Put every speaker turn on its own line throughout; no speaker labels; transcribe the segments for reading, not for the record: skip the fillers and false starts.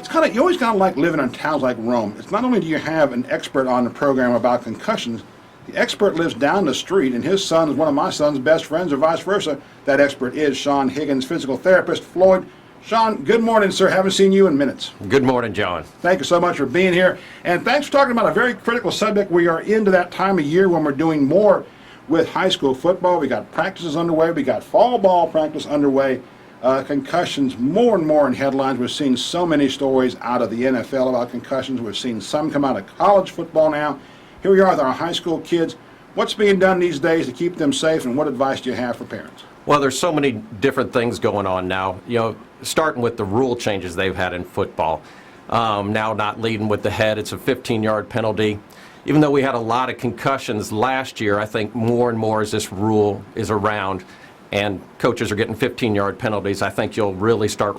it's kind of, you always kind of like living in towns like Rome. It's not only do you have an expert on the program about concussions, the expert lives down the street, and his son is one of my son's best friends, or vice versa. That expert is Sean Higgins, physical therapist. Floyd. Sean, good morning, sir. Haven't seen you in minutes.
Good morning, John.
Thank you so much for being here. And thanks for talking about a very critical subject. We are into that time of year when we're doing more with high school football. We got practices underway. We got fall ball practice underway. Concussions more and more in headlines. We're seeing so many stories out of the NFL about concussions. We're seeing some come out of college football now. Here we are with our high school kids. What's being done these days to keep them safe, and what advice do you have for parents?
Well, there's so many different things going on now. You know, starting with the rule changes they've had in football. Now not leading with the head, it's a 15-yard penalty. Even though we had a lot of concussions last year, I think more and more as this rule is around and coaches are getting 15-yard penalties, I think you'll really start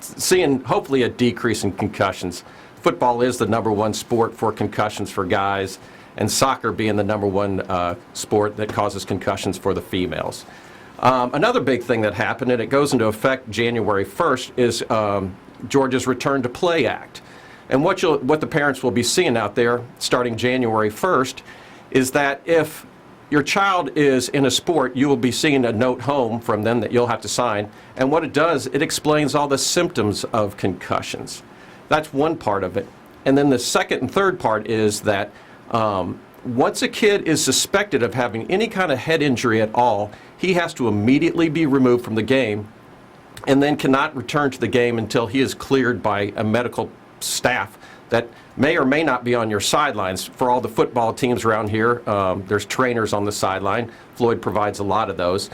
seeing hopefully a decrease in concussions. Football is the #1 sport for concussions for guys, and soccer being the #1 sport that causes concussions for the females. Another big thing that happened, and it goes into effect January 1st, is Georgia's Return to Play Act. And what the parents will be seeing out there starting January 1st is that if your child is in a sport, you will be seeing a note home from them that you'll have to sign. And what it does, it explains all the symptoms of concussions. That's one part of it. And then the second and third part is that once a kid is suspected of having any kind of head injury at all, he has to immediately be removed from the game and then cannot return to the game until he is cleared by a medical staff that may or may not be on your sidelines. For all the football teams around here, there's trainers on the sideline. Floyd provides a lot of those.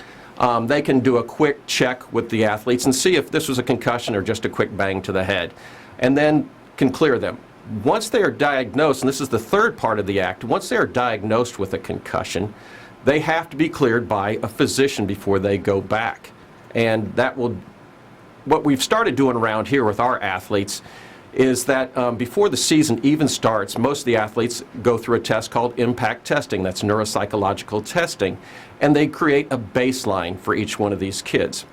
They can do a quick check with the athletes and see if this was a concussion or just a quick bang to the head, and then can clear them. Once they are diagnosed, and this is the third part of the act, once they are diagnosed with a concussion, they have to be cleared by a physician before they go back. And that will, what we've started doing around here with our athletes is that before the season even starts, most of the athletes go through a test called impact testing. That's neuropsychological testing. And they create a baseline for each one of these kids.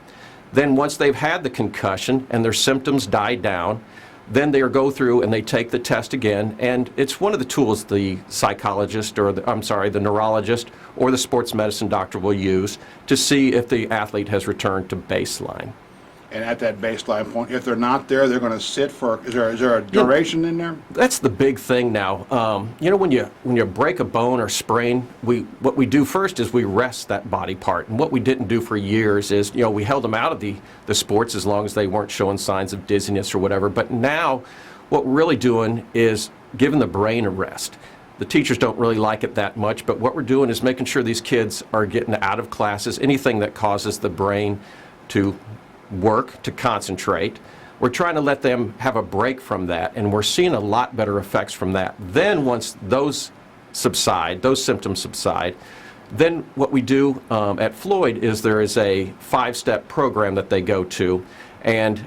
Then once they've had the concussion and their symptoms die down, then they go through and they take the test again, and it's one of the tools the psychologist or the neurologist or the sports medicine doctor will use to see if the athlete has returned to baseline.
And at that baseline point, if they're not there, they're going to sit for, is there a duration in there?
That's the big thing now. You know, when you break a bone or sprain, what we do first is we rest that body part. And what we didn't do for years is, you know, we held them out of the sports as long as they weren't showing signs of dizziness or whatever. But now what we're really doing is giving the brain a rest. The teachers don't really like it that much, but what we're doing is making sure these kids are getting out of classes, anything that causes the brain to work, to concentrate. We're trying to let them have a break from that, and we're seeing a lot better effects from that. Then once those subside, those symptoms subside, then what we do at Floyd is there is a 5-step program that they go to, and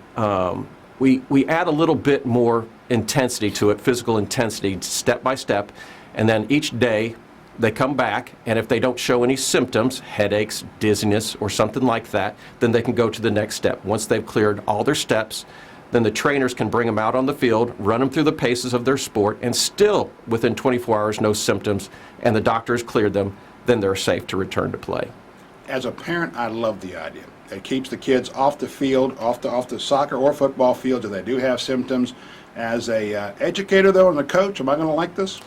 we add a little bit more intensity to it, physical intensity, step by step, and then each day they come back, and if they don't show any symptoms, headaches, dizziness, or something like that, then they can go to the next step. Once they've cleared all their steps, then the trainers can bring them out on the field, run them through the paces of their sport, and still within 24 hours, no symptoms, and the doctor has cleared them, then they're safe to return to play.
As a parent, I love the idea. It keeps the kids off the field, off the soccer or football fields if they do have symptoms. As a educator, though, and a coach, am I going to like this?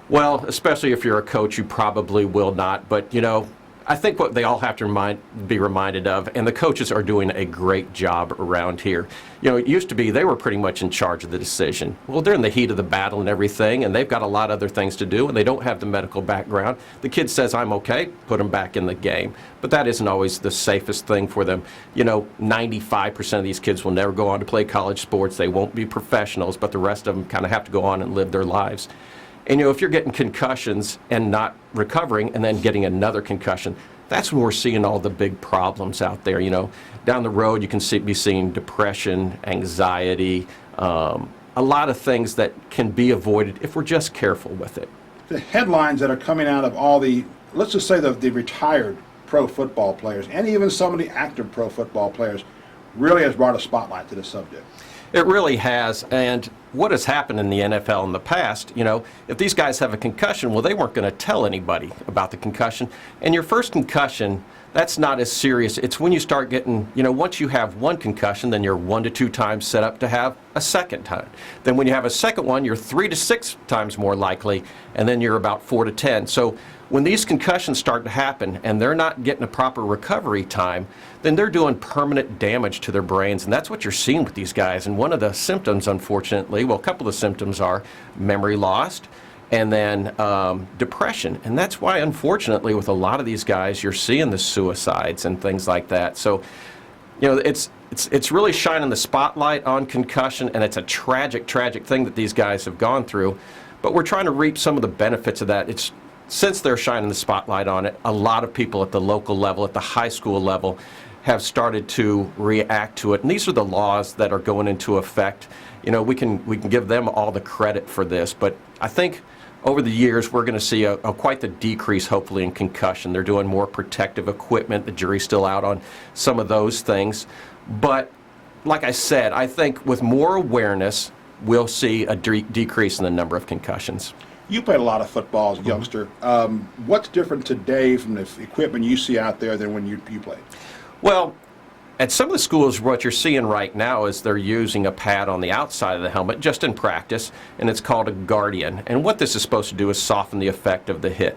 Well, especially if you're a coach, you probably will not. But, you know, I think what they all have to be reminded of, and the coaches are doing a great job around here. You know, it used to be they were pretty much in charge of the decision. Well, they're in the heat of the battle and everything, and they've got a lot of other things to do, and they don't have the medical background. The kid says, I'm okay, put them back in the game. But that isn't always the safest thing for them. You know, 95% of these kids will never go on to play college sports. They won't be professionals, but the rest of them kind of have to go on and live their lives. And, you know, if you're getting concussions and not recovering and then getting another concussion, that's when we're seeing all the big problems out there. You know, down the road you can be seeing depression, anxiety, a lot of things that can be avoided if we're just careful with it.
The headlines that are coming out of all the, let's just say the retired pro football players and even some of the active pro football players really has brought a spotlight to the subject.
It really has, and what has happened in the NFL in the past, if these guys have a concussion, well, they weren't going to tell anybody about the concussion. And your first concussion, that's not as serious. It's when you start getting, once you have one concussion, then you're 1 to 2 times set up to have a second time. Then when you have a second one, you're 3 to 6 times more likely, and then you're about 4 to 10. So when these concussions start to happen and they're not getting a proper recovery time, then they're doing permanent damage to their brains, and that's what you're seeing with these guys. And one of the symptoms, unfortunately, well, a couple of the symptoms are memory lost and then depression. And that's why, unfortunately, with a lot of these guys, you're seeing the suicides and things like that. So, it's really shining the spotlight on concussion, and it's a tragic, tragic thing that these guys have gone through. But we're trying to reap some of the benefits of that. Since they're shining the spotlight on it, a lot of people at the local level, at the high school level, have started to react to it. And these are the laws that are going into effect. We can give them all the credit for this, but I think over the years we're going to see quite the decrease, hopefully, in concussion. They're doing more protective equipment. The jury's still out on some of those things. But like I said, I think with more awareness, we'll see a decrease in the number of concussions.
You played a lot of football as a youngster. What's different today from the equipment you see out there than when you played?
Well, at some of the schools, what you're seeing right now is they're using a pad on the outside of the helmet just in practice, and it's called a guardian. And what this is supposed to do is soften the effect of the hit.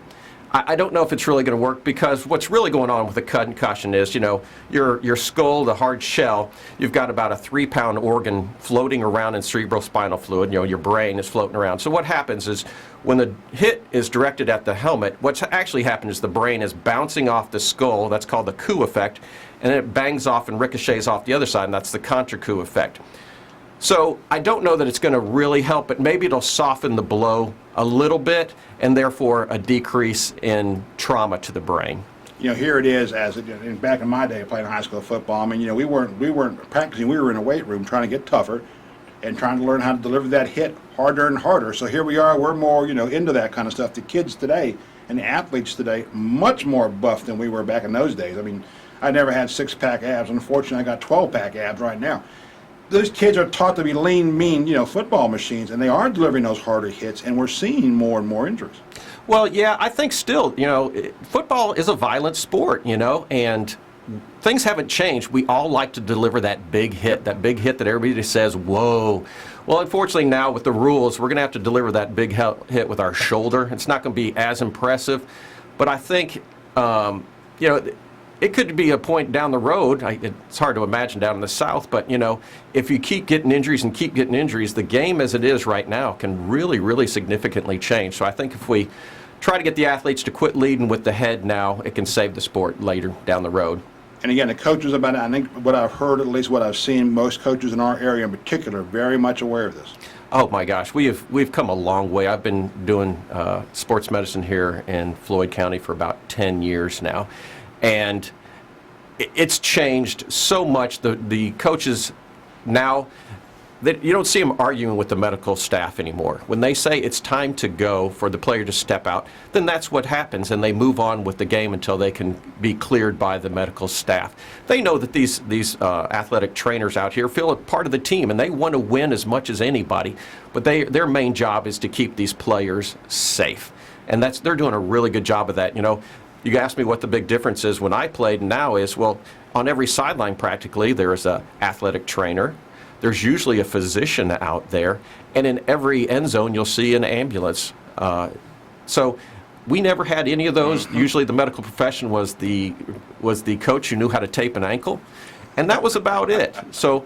I don't know if it's really going to work, because what's really going on with a concussion is, your skull, the hard shell, you've got about a 3-pound organ floating around in cerebrospinal fluid. Your brain is floating around. So what happens is when the hit is directed at the helmet, what's actually happened is the brain is bouncing off the skull. That's called the coup effect. And then it bangs off and ricochets off the other side, and that's the contra coup effect. So I don't know that it's going to really help, but maybe it'll soften the blow a little bit, and therefore a decrease in trauma to the brain.
Here it is, back in my day playing high school football. I mean, we weren't practicing. We were in a weight room trying to get tougher and trying to learn how to deliver that hit harder and harder. So here we are. We're more, into that kind of stuff. The kids today and the athletes today, much more buff than we were back in those days. I mean, I never had 6-pack abs. Unfortunately, I got 12-pack abs right now. Those kids are taught to be lean, mean, football machines, and they are delivering those harder hits, and we're seeing more and more injuries.
Well, yeah, I think still, football is a violent sport, and things haven't changed. We all like to deliver that big hit that everybody says, whoa. Well, unfortunately now with the rules, we're going to have to deliver that big hit with our shoulder. It's not going to be as impressive, but I think, it could be a point down the road. It's hard to imagine down in the South, but if you keep getting injuries, the game as it is right now can really, really significantly change. So I think if we try to get the athletes to quit leading with the head now, it can save the sport later down the road.
And again, the coaches I think what I've heard, at least what I've seen, most coaches in our area in particular, are very much aware of this.
Oh my gosh, we've come a long way. I've been doing sports medicine here in Floyd County for about 10 years now. And it's changed so much. The coaches now, you don't see them arguing with the medical staff anymore. When they say it's time to go for the player to step out, then that's what happens, and they move on with the game until they can be cleared by the medical staff. They know that these athletic trainers out here feel a part of the team, and they want to win as much as anybody, but their main job is to keep these players safe. And they're doing a really good job of that. You asked me what the big difference is when I played and now is, well, on every sideline practically there's an athletic trainer. There's usually a physician out there, and in every end zone you'll see an ambulance. So we never had any of those. Usually the medical profession was the coach who knew how to tape an ankle, and that was about it. So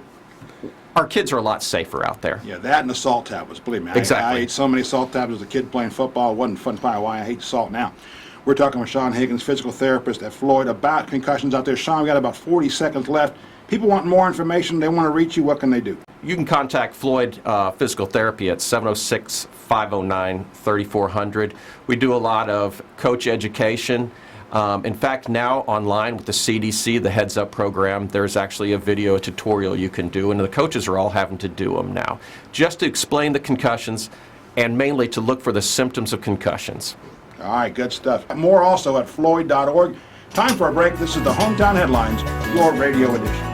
our kids are a lot safer out there.
Yeah, that and the salt tablets, believe me.
Exactly.
I ate so many salt tablets as a kid playing football. It wasn't fun to find why I hate salt now. We're talking with Sean Higgins, physical therapist at Floyd, about concussions out there. Sean, we got about 40 seconds left. People want more information. They want to reach you. What can they do?
You can contact Floyd Physical Therapy at 706-509-3400. We do a lot of coach education. In fact, now online with the CDC, the Heads Up program, there's actually a video tutorial you can do, and the coaches are all having to do them now, just to explain the concussions and mainly to look for the symptoms of concussions.
All right, good stuff. More also at Floyd.org. Time for a break. This is the Hometown Headlines, your radio edition.